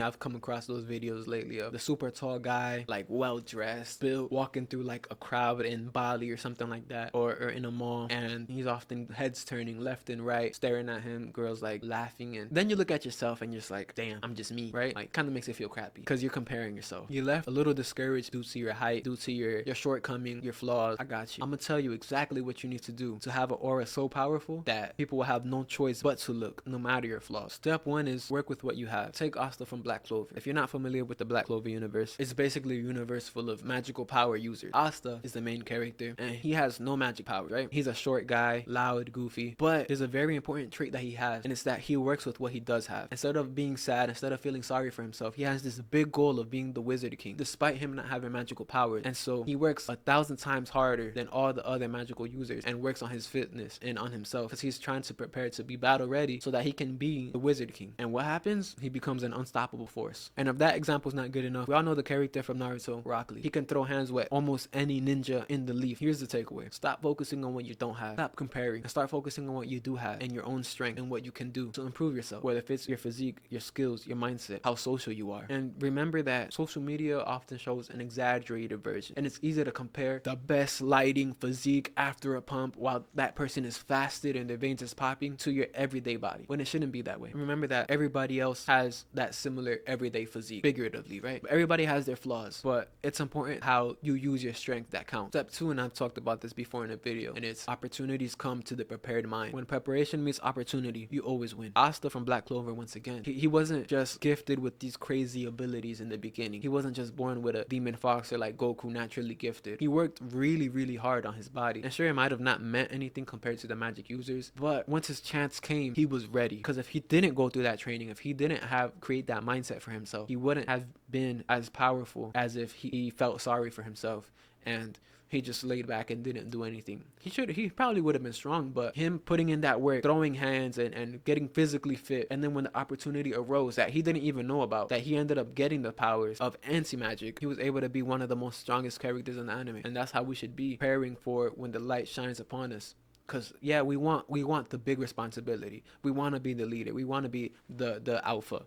I've come across those videos lately of the super tall guy, like well dressed, built, walking through like a crowd in Bali or something like that, or in a mall, and he's often heads turning left and right, staring at him, girls like laughing, and then you look at yourself and you're just like, damn, I'm just me, right? Like, kind of makes you feel crappy because you're comparing yourself. You left a little discouraged due to your height, due to your shortcoming, your flaws. I got you. I'm gonna tell you exactly what you need to do to have an aura so powerful that people will have no choice but to look, no matter your flaws. Step one is work with what you have. Take Asta from Black Clover. If you're not familiar with the Black Clover universe, it's basically a universe full of magical power users. Asta is the main character, and he has no magic power, right? He's a short guy, loud, goofy, but there's a very important trait that he has, and it's that he works with what he does have. Instead of being sad, instead of feeling sorry for himself, he has this big goal of being the Wizard King, despite him not having magical powers. And so he works 1,000 times harder than all the other magical users and works on his fitness and on himself because he's trying to prepare to be battle ready so that he can be the Wizard King. And what happens? He becomes an unstoppable force. And if that example is not good enough, we all know the character from Naruto, Rock Lee. He can throw hands with almost any ninja in the leaf. Here's the takeaway. Stop focusing on what you don't have. Stop comparing and start focusing on what you do have and your own strength and what you can do to improve yourself, whether it's your physique, your skills, your mindset, how social you are. And remember that social media often shows an exaggerated version, and it's easy to compare the best lighting physique after a pump while that person is fasted and their veins is popping to your everyday body, when it shouldn't be that way. Remember that everybody else has that similar everyday physique, figuratively, right? But everybody has their flaws, but it's important how you use your strength that counts. Step two, and I've talked about this before in a video, and it's opportunities come to the prepared mind. When preparation meets opportunity, you always win. Asta from Black Clover, once again, he wasn't just gifted with these crazy abilities in the beginning. He wasn't just born with a demon fox or like Goku, naturally gifted. He worked really hard on his body, and sure, it might have not meant anything compared to the magic users, but once his chance came, he was ready. Because if he didn't go through that training, if he didn't create that mindset for himself, he wouldn't have been as powerful as if he felt sorry for himself and he just laid back and didn't do anything. He probably would have been strong, but him putting in that work, throwing hands and getting physically fit, and then when the opportunity arose that he didn't even know about, that he ended up getting the powers of anti-magic, he was able to be one of the most strongest characters in the anime. And that's how we should be preparing for when the light shines upon us. Because yeah, we want the big responsibility. We want to be the leader. We want to be the alpha.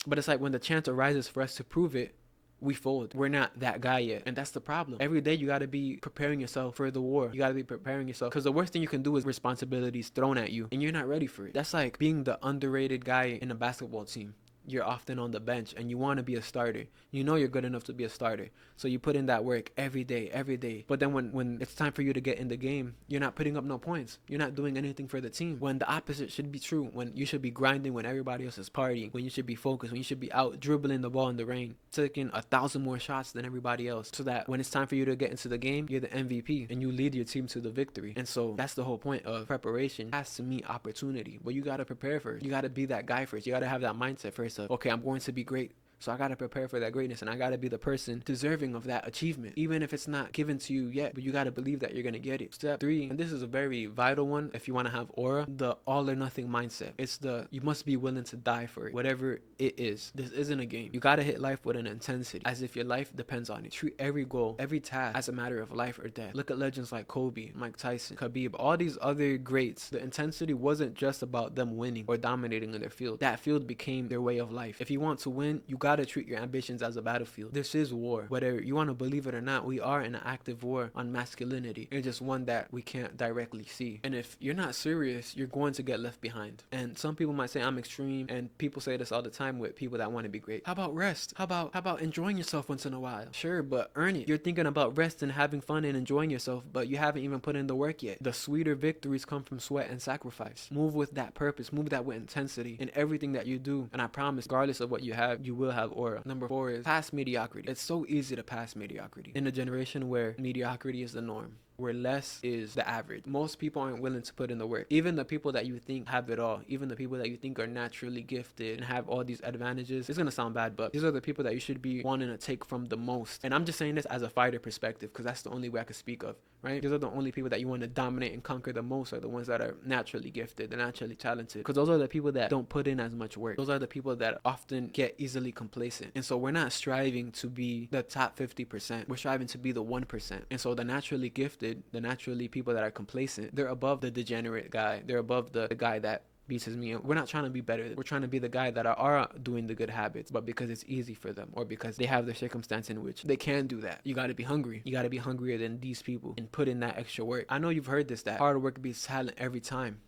But it's like when the chance arises for us to prove it, we fold. We're not that guy yet. And that's the problem. Every day you got to be preparing yourself for the war. You got to be preparing yourself. Because the worst thing you can do is responsibilities thrown at you and you're not ready for it. That's like being the underrated guy in a basketball team. You're often on the bench and you want to be a starter. You know you're good enough to be a starter. So you put in that work every day. But then when it's time for you to get in the game, you're not putting up no points. You're not doing anything for the team. When the opposite should be true. When you should be grinding when everybody else is partying. When you should be focused. When you should be out dribbling the ball in the rain. Taking 1,000 more shots than everybody else. So that when it's time for you to get into the game, you're the MVP. And you lead your team to the victory. And so that's the whole point of preparation. It has to meet opportunity. But you got to prepare first. You got to be that guy first. You got to have that mindset first. Okay, I'm going to be great. So I got to prepare for that greatness, and I got to be the person deserving of that achievement, even if it's not given to you yet, but you got to believe that you're going to get it. Step 3, and this is a very vital one if you want to have aura, the all or nothing mindset. It's you must be willing to die for it, whatever it is. This isn't a game. You got to hit life with an intensity, as if your life depends on it. Treat every goal, every task as a matter of life or death. Look at legends like Kobe, Mike Tyson, Khabib, all these other greats. The intensity wasn't just about them winning or dominating in their field. That field became their way of life. If you want to win, you got to treat your ambitions as a battlefield. This is war. Whether you want to believe it or not, we are in an active war on masculinity. It's just one that we can't directly see. And if you're not serious, you're going to get left behind. And some people might say I'm extreme, and people say this all the time with people that want to be great. How about rest? How about enjoying yourself once in a while? Sure, but earn it. You're thinking about rest and having fun and enjoying yourself, but you haven't even put in the work yet. The sweeter victories come from sweat and sacrifice. Move with that purpose. Move that with intensity in everything that you do. And I promise, regardless of what you have, you will have aura. Number 4 is pass mediocrity. It's so easy to pass mediocrity in a generation where mediocrity is the norm, where less is the average. Most people aren't willing to put in the work. Even the people that you think have it all, even the people that you think are naturally gifted and have all these advantages, it's gonna sound bad, but these are the people that you should be wanting to take from the most. And I'm just saying this as a fighter perspective, because that's the only way I could speak of, right? These are the only people that you want to dominate and conquer the most, are the ones that are naturally gifted, they're naturally talented, because those are the people that don't put in as much work. Those are the people that often get easily complacent. And so we're not striving to be the top 50%, we're striving to be the 1%. And so the naturally gifted, the naturally people that are complacent, they're above the degenerate guy. They're above the guy that beats me. We're not trying to be better. We're trying to be the guy that are doing the good habits, but because it's easy for them or because they have their circumstance in which they can do that. You got to be hungry. You got to be hungrier than these people and put in that extra work. I know you've heard this, that hard work beats talent every time.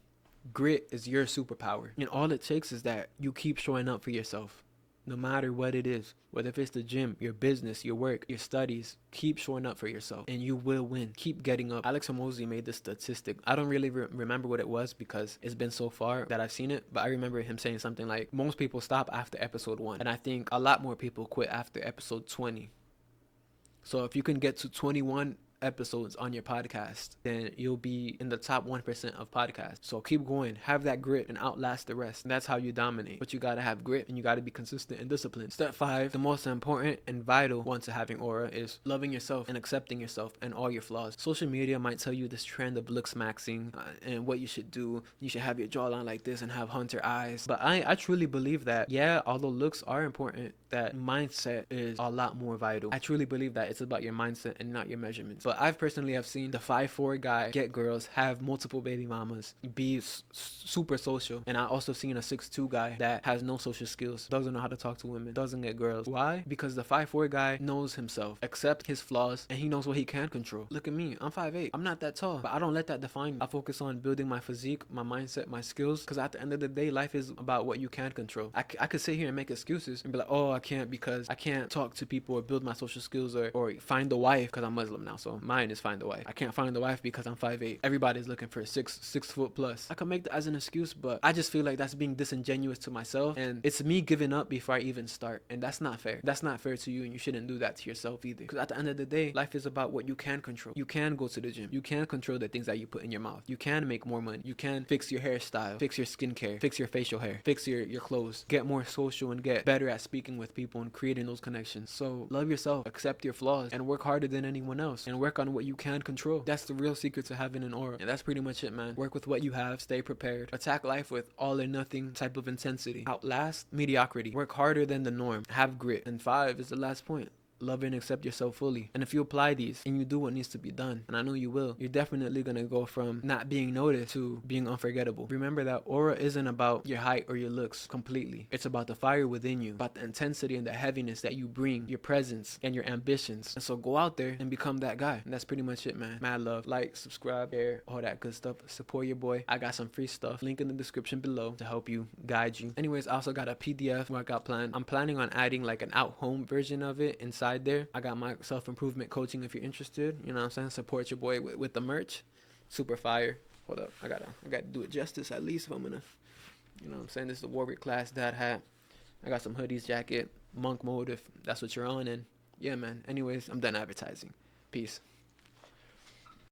Grit is your superpower. And all it takes is that you keep showing up for yourself. No matter what it is, whether if it's the gym, your business, your work, your studies, keep showing up for yourself and you will win. Keep getting up. Alex Hormozi made this statistic. I don't really remember what it was because it's been so far that I've seen it, but I remember him saying something like, most people stop after episode 1, and I think a lot more people quit after episode 20. So if you can get to 21 episodes on your podcast, then you'll be in the top 1% of podcasts. So keep going, have that grit and outlast the rest. And that's how you dominate. But you gotta have grit and you gotta be consistent and disciplined. Step 5, the most important and vital one to having aura, is loving yourself and accepting yourself and all your flaws. Social media might tell you this trend of looks maxing and what you should do. You should have your jawline like this and have hunter eyes. But I truly believe that, yeah, although looks are important, that mindset is a lot more vital. I truly believe that it's about your mindset and not your measurements. But I've personally have seen the 5'4" guy get girls, have multiple baby mamas, be super social. And I also seen a 6'2" guy that has no social skills, doesn't know how to talk to women, doesn't get girls. Why? Because the 5'4" guy knows himself, accepts his flaws, and he knows what he can control. Look at me, I'm 5'8". I'm not that tall, but I don't let that define me. I focus on building my physique, my mindset, my skills, because at the end of the day, life is about what you can control. I could sit here and make excuses and be like, oh, I can't because I can't talk to people or build my social skills or find a wife because I'm Muslim now. So mine is find a wife. I can't find a wife because I'm 5'8". Everybody's looking for 6 foot plus. I can make that as an excuse, but I just feel like that's being disingenuous to myself, and it's me giving up before I even start, and that's not fair. That's not fair to you, and you shouldn't do that to yourself either. Because at the end of the day, life is about what you can control. You can go to the gym. You can control the things that you put in your mouth. You can make more money. You can fix your hairstyle, fix your skincare, fix your facial hair, fix your clothes, get more social and get better at speaking with people and creating those connections. So love yourself, accept your flaws, and work harder than anyone else, and work on what you can control. That's the real secret to having an aura. And that's pretty much it, man. Work with what you have, stay prepared, attack life with all or nothing type of intensity, outlast mediocrity, work harder than the norm, have grit. And 5 is the last point. Love and accept yourself fully. And if you apply these and you do what needs to be done, and I know you will, you're definitely gonna go from not being noticed to being unforgettable. Remember that aura isn't about your height or your looks completely. It's about the fire within you, about the intensity and the heaviness that you bring, your presence and your ambitions. And so go out there and become that guy. And that's pretty much it, man. Mad love. Like, subscribe, share, all that good stuff. Support your boy. I got some free stuff. Link in the description below to help you, guide you. Anyways, I also got a PDF workout plan. I'm planning on adding like an out-home version of it inside there. I got my self-improvement coaching if you're interested. You know what I'm saying? Support your boy with the merch. Super fire. Hold up. I gotta do it justice at least if I'm gonna, you know what I'm saying? This is the Warrior Class Dad hat. I got some hoodies, jacket, monk mode if that's what you're on. And yeah, man. Anyways, I'm done advertising. Peace.